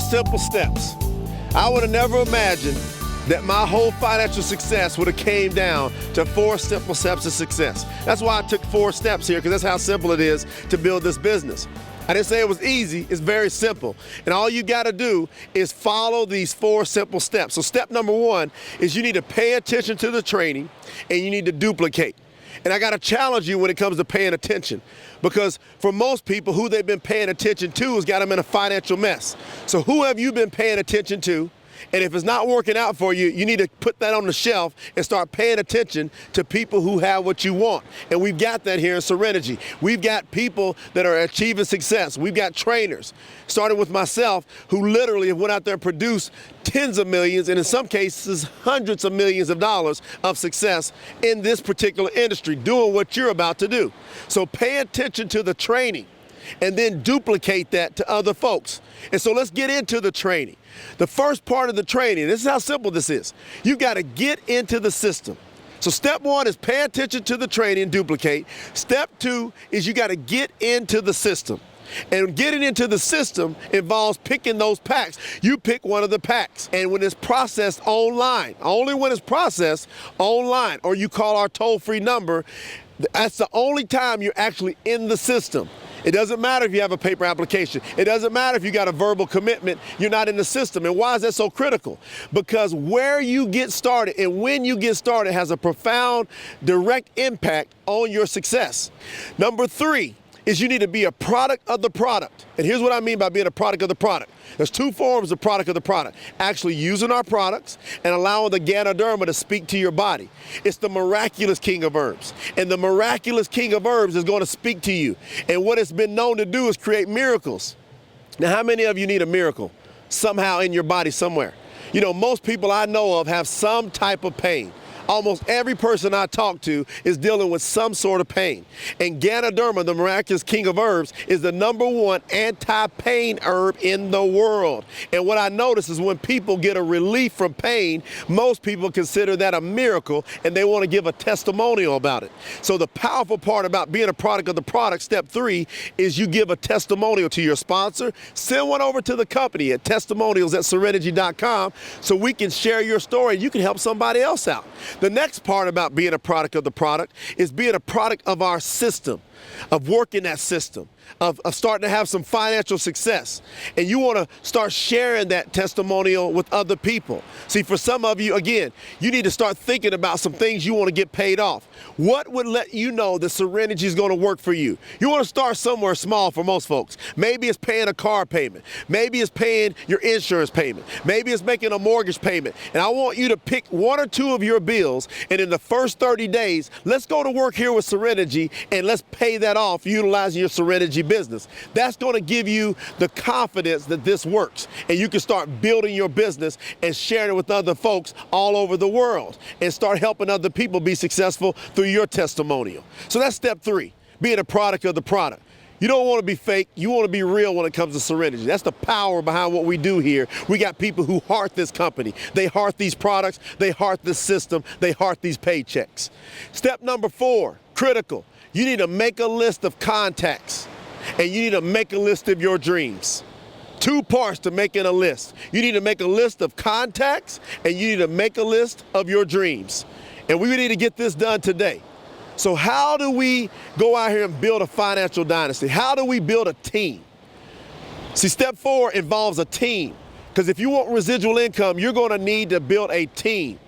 simple steps. I would have never imagined that my whole financial success would have came down to 4 simple steps of success. That's why I took 4 steps here, because that's how simple it is to build this business. I didn't say it was easy, it's very simple. And all you gotta do is follow these 4 simple steps. So step number 1 is you need to pay attention to the training and you need to duplicate. And I gotta challenge you when it comes to paying attention, because for most people, who they've been paying attention to has got them in a financial mess. So who have you been paying attention to? And if it's not working out for you, you need to put that on the shelf and start paying attention to people who have what you want. And we've got that here in SereniGy. We've got people that are achieving success. We've got trainers, starting with myself, who literally have went out there and produced tens of millions, and in some cases, hundreds of millions of dollars of success in this particular industry, doing what you're about to do. So pay attention to the training and then duplicate that to other folks. And so let's get into the training. The first part of the training, this is how simple this is. You got to get into the system. So step 1 is pay attention to the training and duplicate. Step 2 is you got to get into the system. And getting into the system involves picking those packs. You pick one of the packs. And when it's processed online, only when it's processed online, or you call our toll-free number, that's the only time you're actually in the system. It doesn't matter if you have a paper application. It doesn't matter if you got a verbal commitment, you're not in the system. And why is that so critical? Because where you get started and when you get started has a profound, direct impact on your success. Number 3 is you need to be a product of the product. And here's what I mean by being a product of the product. There's 2 forms of product of the product. Actually using our products and allowing the Ganoderma to speak to your body. It's the miraculous king of herbs. And the miraculous king of herbs is going to speak to you. And what it's been known to do is create miracles. Now, how many of you need a miracle somehow in your body somewhere? You know, most people I know of have some type of pain. Almost every person I talk to is dealing with some sort of pain. And Ganoderma, the miraculous king of herbs, is the #1 anti-pain herb in the world. And what I notice is when people get a relief from pain, most people consider that a miracle and they want to give a testimonial about it. So the powerful part about being a product of the product, step 3, is you give a testimonial to your sponsor. Send one over to the company at testimonials@serenigy.com so we can share your story and you can help somebody else out. The next part about being a product of the product is being a product of our system, of working that system, of starting to have some financial success. And you want to start sharing that testimonial with other people. See, for some of you, again, you need to start thinking about some things you want to get paid off. What would let you know that SereniGy is going to work for you? You want to start somewhere small for most folks. Maybe it's paying a car payment. Maybe it's paying your insurance payment. Maybe it's making a mortgage payment. And I want you to pick 1 or 2 of your bills, and in the first 30 days, let's go to work here with SereniGy and let's pay that off utilizing your SereniGy business. That's going to give you the confidence that this works, and you can start building your business and sharing it with other folks all over the world and start helping other people be successful through your testimonial. So that's step 3, being a product of the product. You don't want to be fake, you want to be real when it comes to SereniGy. That's the power behind what we do here. We got people who heart this company. They heart these products, they heart this system, they heart these paychecks. Step number 4, critical. You need to make a list of contacts. And you need to make a list of your dreams. 2 parts to making a list. You need to make a list of contacts and you need to make a list of your dreams. And we need to get this done today. So how do we go out here and build a financial dynasty? How do we build a team? See, step 4 involves a team. Because if you want residual income, you're going to need to build a team.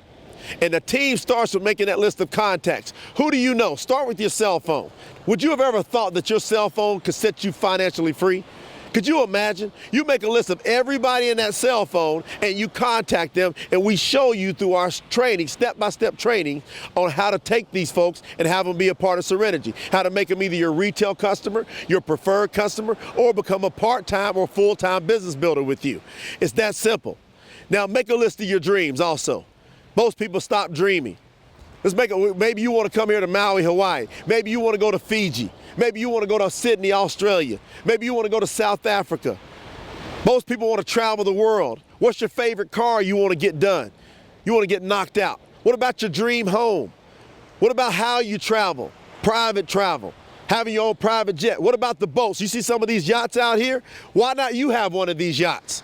And the team starts with making that list of contacts. Who do you know? Start with your cell phone. Would you have ever thought that your cell phone could set you financially free? Could you imagine? You make a list of everybody in that cell phone and you contact them, and we show you through our training, step-by-step training on how to take these folks and have them be a part of SereniGy, how to make them either your retail customer, your preferred customer, or become a part-time or full-time business builder with you. It's that simple. Now make a list of your dreams also. Most people stop dreaming. Maybe you want to come here to Maui, Hawaii. Maybe you want to go to Fiji. Maybe you want to go to Sydney, Australia. Maybe you want to go to South Africa. Most people want to travel the world. What's your favorite car you want to get done? You want to get knocked out. What about your dream home? What about how you travel? Private travel. Having your own private jet. What about the boats? You see some of these yachts out here? Why not you have one of these yachts?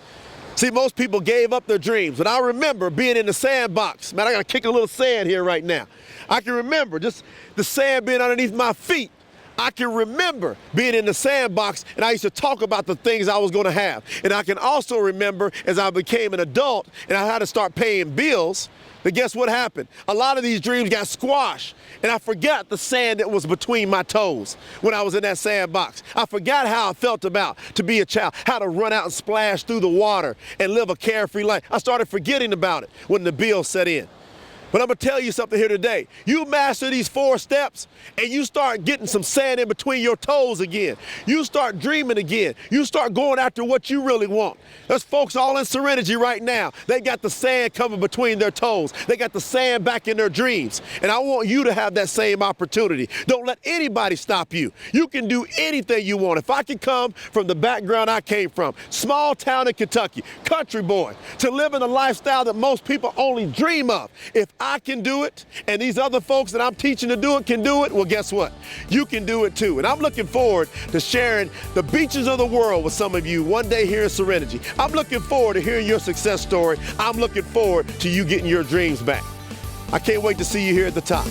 See, most people gave up their dreams, but I remember being in the sandbox. Man, I gotta kick a little sand here right now. I can remember just the sand being underneath my feet. I can remember being in the sandbox, and I used to talk about the things I was gonna have. And I can also remember as I became an adult and I had to start paying bills, but guess what happened? A lot of these dreams got squashed, and I forgot the sand that was between my toes when I was in that sandbox. I forgot how I felt about to be a child, how to run out and splash through the water and live a carefree life. I started forgetting about it when the bills set in. But I'm gonna tell you something here today. You master these 4 steps and you start getting some sand in between your toes again. You start dreaming again. You start going after what you really want. There's folks all in SereniGy right now. They got the sand coming between their toes. They got the sand back in their dreams. And I want you to have that same opportunity. Don't let anybody stop you. You can do anything you want. If I can come from the background I came from, small town in Kentucky, country boy, to live in a lifestyle that most people only dream of. If I can do it, and these other folks that I'm teaching to do it can do it, well, guess what? You can do it too. And I'm looking forward to sharing the beaches of the world with some of you one day here in SereniGy. I'm looking forward to hearing your success story. I'm looking forward to you getting your dreams back. I can't wait to see you here at the top.